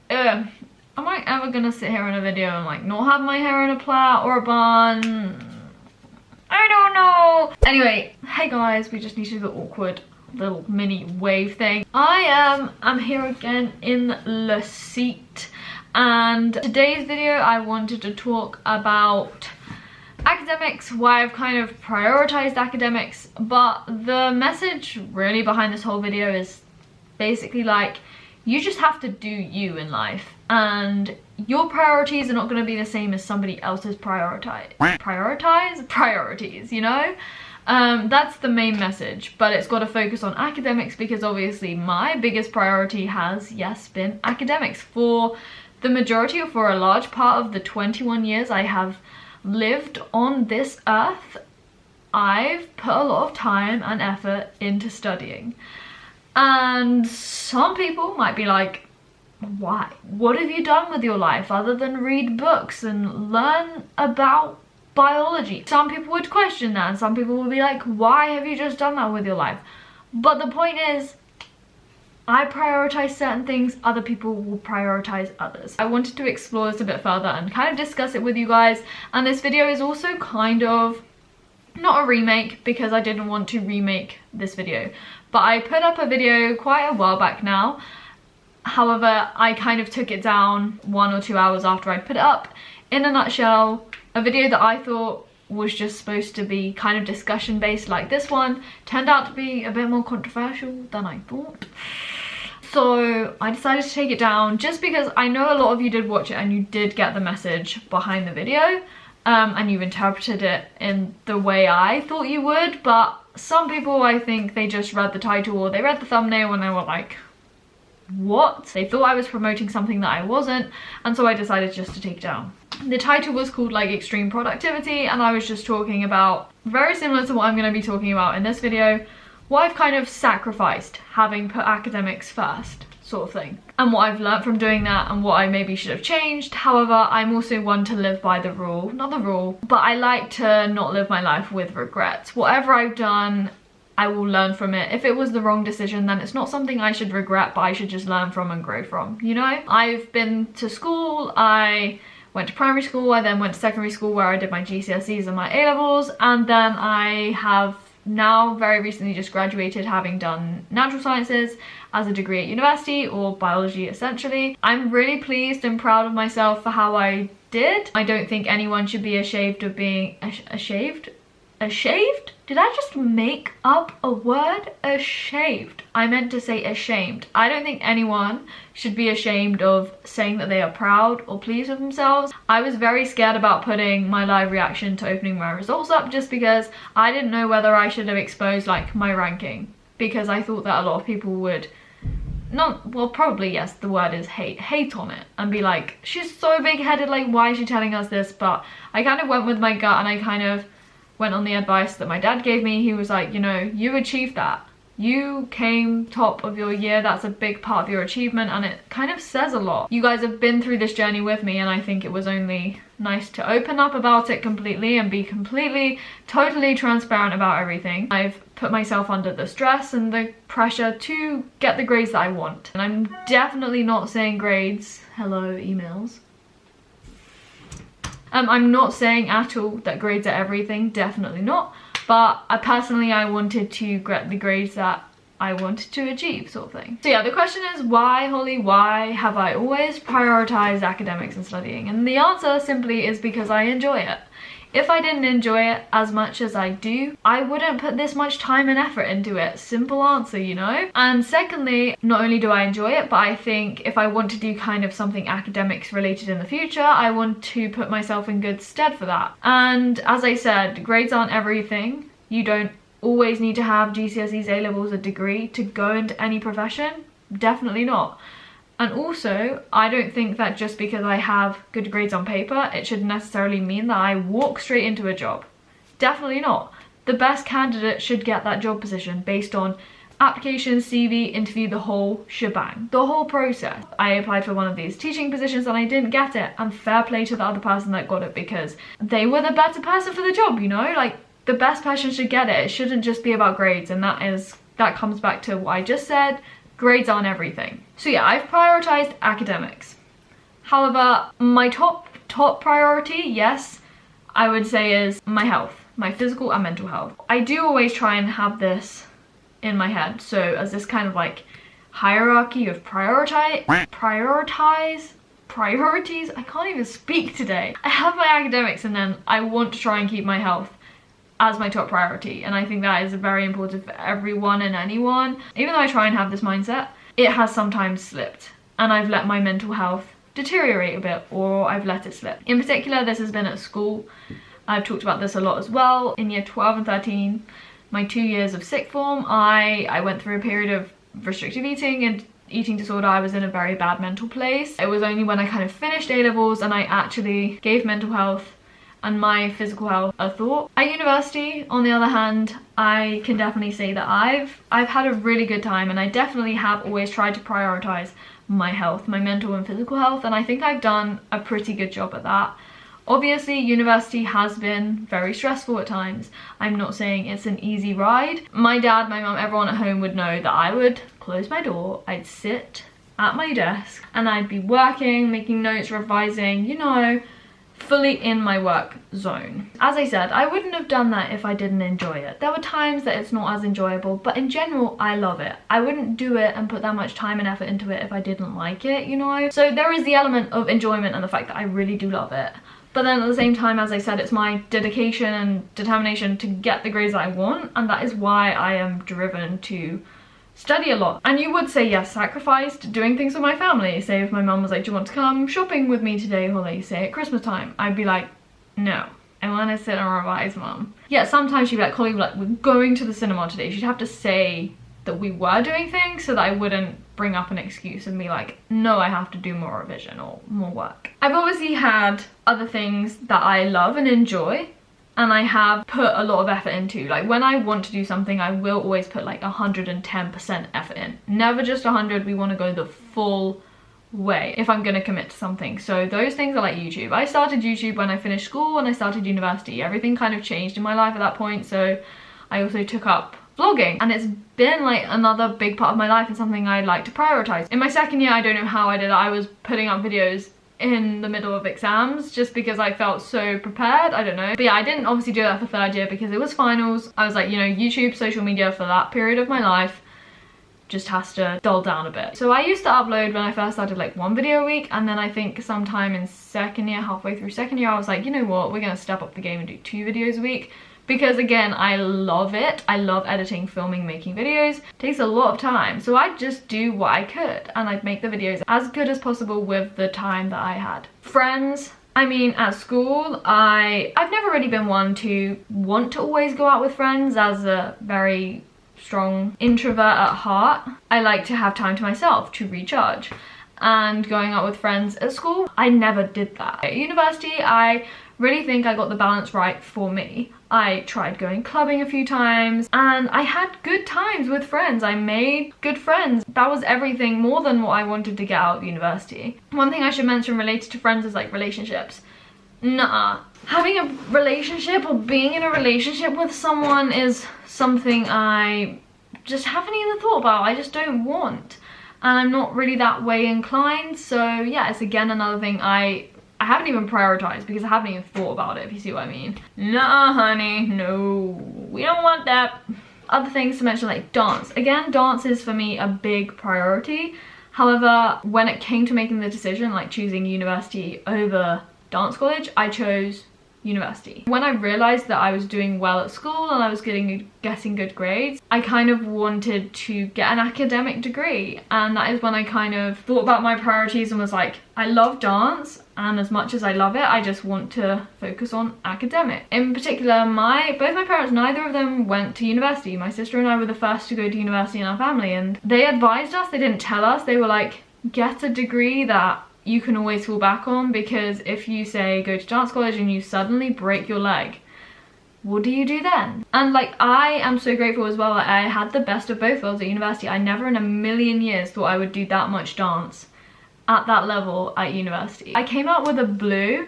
Am I ever gonna sit here in a video and like not have my hair in a plait or a bun? I don't know. Anyway, hey guys, we just need to do the awkward little mini wave thing. I'm here again in the seat, and today's video I wanted to talk about academics, why I've kind of prioritized academics, but the message really behind this whole video is basically like, you just have to do you in life, and your priorities are not going to be the same as somebody else's priorities, you know? That's the main message, but it's got to focus on academics because obviously my biggest priority has, yes, been academics. For the majority, or for a large part of the 21 years I have lived on this earth, I've put a lot of time and effort into studying. And some people might be like, why? What have you done with your life other than read books and learn about biology? Some people would question that, and some people would be like, why have you just done that with your life? But the point is, I prioritize certain things, other people will prioritize others. I wanted to explore this a bit further and kind of discuss it with you guys, and this video is also kind of not a remake because I didn't want to remake this video, but I put up a video quite a while back now. However, I kind of took it down 1 or 2 hours after I put it up. In a nutshell, a video that I thought was just supposed to be kind of discussion based like this one turned out to be a bit more controversial than I thought. So I decided to take it down just because I know a lot of you did watch it and you did get the message behind the video, and you interpreted it in the way I thought you would, but some people, I think they just read the title or they read the thumbnail and they were like, what? They thought I was promoting something that I wasn't, and so I decided just to take it down. The title was called like extreme productivity, and I was just talking about, very similar to what I'm going to be talking about in this video, what I've kind of sacrificed having put academics first, sort of thing, and what I've learnt from doing that and what I maybe should have changed. However, I'm also one to live by the rule, not the rule, but I like to not live my life with regrets. Whatever I've done, I will learn from it. If it was the wrong decision, then it's not something I should regret, but I should just learn from and grow from, you know? I've been to school, I went to primary school, I then went to secondary school where I did my GCSEs and my A-levels, and then I have now very recently just graduated, having done natural sciences as a degree at university, or biology essentially. I'm really pleased and proud of myself for how I did. I don't think anyone should be ashamed of being ashamed? Did I just make up a word? Ashamed. I meant to say ashamed. I don't think anyone should be ashamed of saying that they are proud or pleased with themselves. I was very scared about putting my live reaction to opening my results up just because I didn't know whether I should have exposed like my ranking, because I thought that a lot of people would not, well, probably, yes, the word is hate on it and be like, she's so big-headed, like why is she telling us this? But I kind of went with my gut and I kind of went on the advice that my dad gave me. He was like, you know, you achieved that. You came top of your year. That's a big part of your achievement, and it kind of says a lot. You guys have been through this journey with me, and I think it was only nice to open up about it completely and be completely, totally transparent about everything. I've put myself under the stress and the pressure to get the grades that I want. And I'm definitely not saying grades, hello emails, I'm not saying at all that grades are everything, definitely not, but I wanted to get the grades that I wanted to achieve, sort of thing. So yeah, the question is, why, Holly, why have I always prioritized academics and studying? And the answer simply is because I enjoy it. If I didn't enjoy it as much as I do, I wouldn't put this much time and effort into it. Simple answer, you know? And secondly, not only do I enjoy it, but I think if I want to do kind of something academics related in the future, I want to put myself in good stead for that. And as I said, grades aren't everything. You don't always need to have GCSEs, A-levels, a degree to go into any profession. Definitely not. And also, I don't think that just because I have good grades on paper, it should necessarily mean that I walk straight into a job. Definitely not. The best candidate should get that job position based on application, CV, interview, the whole shebang, the whole process. I applied for one of these teaching positions and I didn't get it, and fair play to the other person that got it because they were the better person for the job, you know? Like, the best person should get it. It shouldn't just be about grades, and that comes back to what I just said. grades aren't everything. So yeah, I've prioritized academics. However, my top priority, yes, I would say is my health, my physical and mental health. I do always try and have this in my head. So as this kind of like hierarchy of priorities, I can't even speak today. I have my academics and then I want to try and keep my health as my top priority, and I think that is very important for everyone and anyone. Even though I try and have this mindset, it has sometimes slipped and I've let my mental health deteriorate a bit, or I've let it slip. In particular, this has been at school. I've talked about this a lot as well. In year 12 and 13, my 2 years of sixth form, I went through a period of restrictive eating and eating disorder. I was in a very bad mental place. It was only when I kind of finished A-levels and I actually gave mental health and my physical health a thought. At university, on the other hand, I can definitely say that I've had a really good time, and I definitely have always tried to prioritize my health, my mental and physical health, and I think I've done a pretty good job at that. Obviously, university has been very stressful at times. I'm not saying it's an easy ride. My dad, my mum, everyone at home would know that I would close my door, I'd sit at my desk, and I'd be working, making notes, revising, you know, fully in my work zone. As I said, I wouldn't have done that if I didn't enjoy it. There were times that it's not as enjoyable, but in general, I love it. I wouldn't do it and put that much time and effort into it if I didn't like it, you know? So there is the element of enjoyment and the fact that I really do love it. But then at the same time, as I said, it's my dedication and determination to get the grades that I want, and that is why I am driven to study a lot. And you would say, yes, sacrificed doing things with my family. Say if my mum was like, do you want to come shopping with me today, Holly, say at Christmas time, I'd be like, no, I want to sit and revise, mum. Yeah, sometimes she'd be like, Holly, we're going to the cinema today. She'd have to say that we were doing things so that I wouldn't bring up an excuse and be like, no, I have to do more revision or more work. I've obviously had other things that I love and enjoy, and I have put a lot of effort into. Like when I want to do something, I will always put like 110% effort in. Never just 100, we want to go the full way if I'm gonna commit to something. So those things are like YouTube. I started YouTube when I finished school and I started university. Everything kind of changed in my life at that point, so I also took up vlogging, and it's been like another big part of my life and something I like to prioritize. In my second year, I don't know how I did it. I was putting up videos in the middle of exams just because I felt so prepared. I don't know, but yeah, I didn't obviously do that for third year because it was finals. I was like, you know, YouTube, social media for that period of my life just has to dull down a bit. So I used to upload when I first started like 1 video a week, and then I think sometime in second year, halfway through second year, I was like, you know what, we're gonna step up the game and do 2 videos a week. Because again, I love it. I love editing, filming, making videos. It takes a lot of time. So I'd just do what I could and I'd make the videos as good as possible with the time that I had. Friends, I mean, at school, I've never really been one to want to always go out with friends. As a very strong introvert at heart, I like to have time to myself to recharge. And going out with friends at school, I never did that. At university, I really think I got the balance right for me. I tried going clubbing a few times and I had good times with friends. I made good friends. That was everything more than what I wanted to get out of university. One thing I should mention related to friends is like relationships. Nuh-uh. Having a relationship or being in a relationship with someone is something I just haven't even thought about. I just don't want. And I'm not really that way inclined. So yeah, it's again another thing I haven't even prioritized because I haven't even thought about it, if you see what I mean. Nah, honey, no, we don't want that. Other things to mention, like dance. Again, dance is for me a big priority. However, when it came to making the decision, like choosing university over dance college, I chose university. When I realized that I was doing well at school and I was getting good grades, I kind of wanted to get an academic degree, and that is when I kind of thought about my priorities and was like, I love dance, and as much as I love it, I just want to focus on academic. In particular, both my parents, neither of them went to university. My sister and I were the first to go to university in our family, and they advised us, they didn't tell us, they were like, get a degree that you can always fall back on, because if you say go to dance college and you suddenly break your leg, what do you do then? And like, I am so grateful as well that I had the best of both worlds at university. I never in a million years thought I would do that much dance at that level at university. I came out with a blue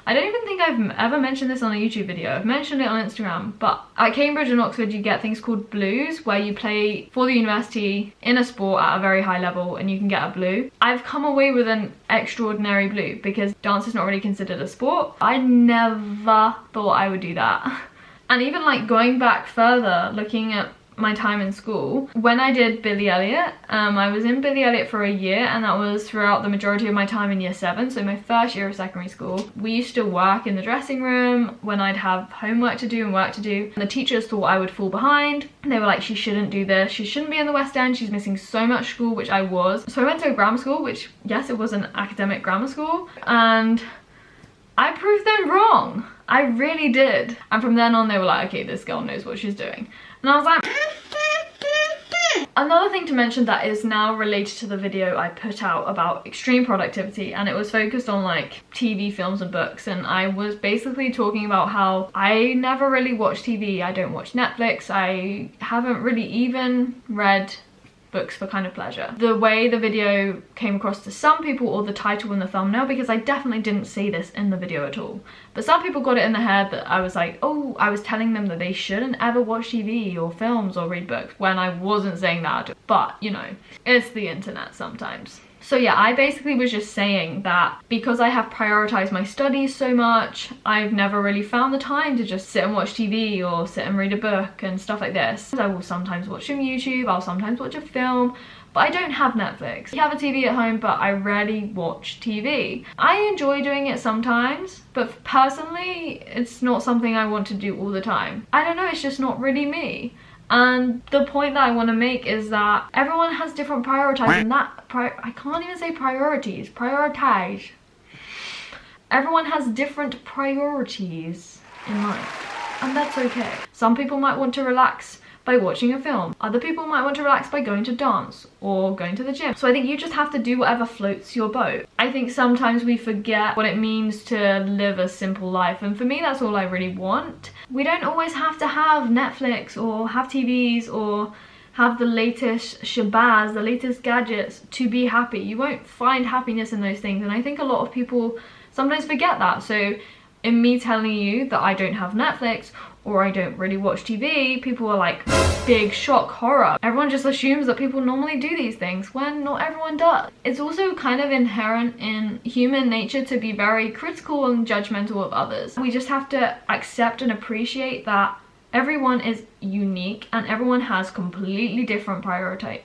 I don't even think I've ever mentioned this on a YouTube video. I've mentioned it on Instagram, but at Cambridge and Oxford you get things called blues, where you play for the university in a sport at a very high level and you can get a blue. I've come away with an extraordinary blue because dance is not really considered a sport. I never thought I would do that. And even like going back further, looking at my time in school, when I did Billy Elliot, I was in Billy Elliot for a year, and that was throughout the majority of my time in year 7, so my first year of secondary school. We used to work in the dressing room when I'd have homework to do and work to do, and the teachers thought I would fall behind. They were like, she shouldn't do this, she shouldn't be in the West End, she's missing so much school, which I was. So I went to a grammar school, which, yes, it was an academic grammar school, and I proved them wrong. I really did. And from then on they were like, okay, this girl knows what she's doing. And I was like, another thing to mention that is now related to the video I put out about extreme productivity, and it was focused on like TV, films and books, and I was basically talking about how I never really watch TV, I don't watch Netflix, I haven't really even read books for kind of pleasure. The way the video came across to some people, or the title and the thumbnail, because I definitely didn't say this in the video at all, but some people got it in their head that I was like, oh, I was telling them that they shouldn't ever watch TV or films or read books, when I wasn't saying that. But you know, it's the internet sometimes. So yeah, I basically was just saying that because I have prioritized my studies so much, I've never really found the time to just sit and watch TV or sit and read a book and stuff like this. I will sometimes watch some YouTube, I'll sometimes watch a film, but I don't have Netflix. I have a TV at home, but I rarely watch TV. I enjoy doing it sometimes, but personally, it's not something I want to do all the time. I don't know, it's just not really me. And the point that I want to make is that everyone has different priorities, and that I can't even say priorities, prioritize. Everyone has different priorities in life, and that's okay. Some people might want to relax by watching a film. Other people might want to relax by going to dance or going to the gym. So I think you just have to do whatever floats your boat. I think sometimes we forget what it means to live a simple life, and for me that's all I really want. We don't always have to have Netflix or have TVs or have the latest shabazz, the latest gadgets to be happy. You won't find happiness in those things, and I think a lot of people sometimes forget that. So in me telling you that I don't have Netflix or I don't really watch TV, people are like, big shock, horror. Everyone just assumes that people normally do these things when not everyone does. It's also kind of inherent in human nature to be very critical and judgmental of others. We just have to accept and appreciate that everyone is unique and everyone has completely different priorities.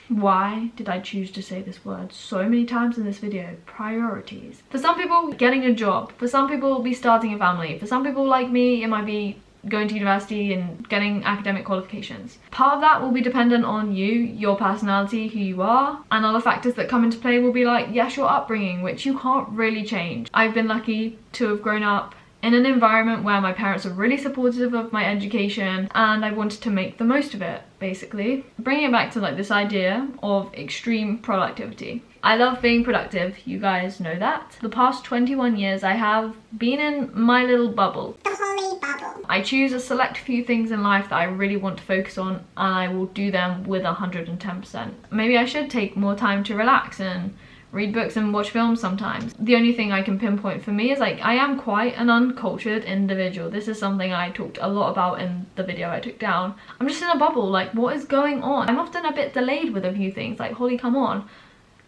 Why did I choose to say this word so many times in this video? Priorities. For some people, getting a job. For some people, it'll be starting a family. For some people like me, it might be going to university and getting academic qualifications. Part of that will be dependent on you, your personality, who you are, and other factors that come into play will be like, yes, your upbringing, which you can't really change. I've been lucky to have grown up in an environment where my parents are really supportive of my education, and I wanted to make the most of it, basically. Bringing it back to like this idea of extreme productivity. I love being productive, you guys know that. The past 21 years I have been in my little bubble. The holy bubble. I choose a select few things in life that I really want to focus on, and I will do them with 110%. Maybe I should take more time to relax and read books and watch films sometimes. The only thing I can pinpoint for me is like, I am quite an uncultured individual. This is something I talked a lot about in the video I took down. I'm just in a bubble, like what is going on? I'm often a bit delayed with a few things, like Holly, come on.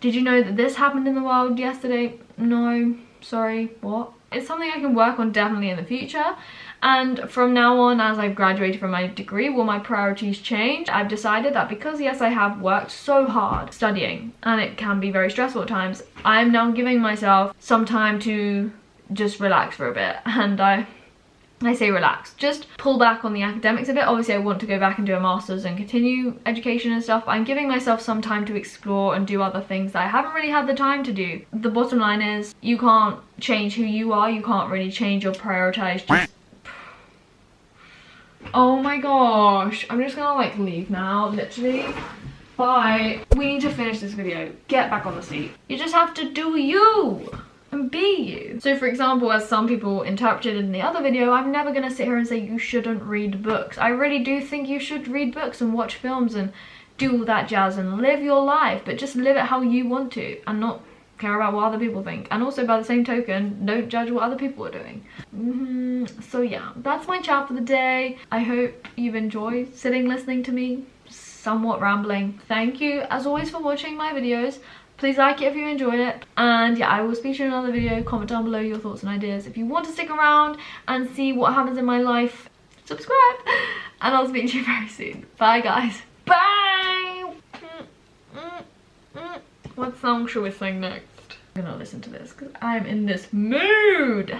Did you know that this happened in the world yesterday? No, sorry, what? It's something I can work on definitely in the future. And from now on, as I've graduated from my degree, will my priorities change? I've decided that because yes, I have worked so hard studying and it can be very stressful at times, I'm now giving myself some time to just relax for a bit. And I say relax, just pull back on the academics a bit. Obviously I want to go back and do a master's and continue education and stuff, but I'm giving myself some time to explore and do other things that I haven't really had the time to do. The bottom line is, you can't change who you are, you can't really change or prioritize. Just oh my gosh, I'm just gonna like leave now, literally. Bye. We need to finish this video. Get back on the seat. You just have to do you and be you. So for example, as some people interpreted in the other video, I'm never gonna sit here and say you shouldn't read books. I really do think you should read books and watch films and do all that jazz and live your life, but just live it how you want to and not care about what other people think, and also by the same token, don't judge what other people are doing. So yeah, that's my chat for the day. I hope you've enjoyed sitting listening to me somewhat rambling. Thank you as always for watching my videos. Please like it if you enjoyed it, and yeah, I will speak to you in another video. Comment down below your thoughts and ideas. If you want to stick around and see what happens in my life, subscribe, and I'll speak to you very soon. Bye guys. Bye. What song should we sing next? I'm gonna listen to this because I'm in this mood.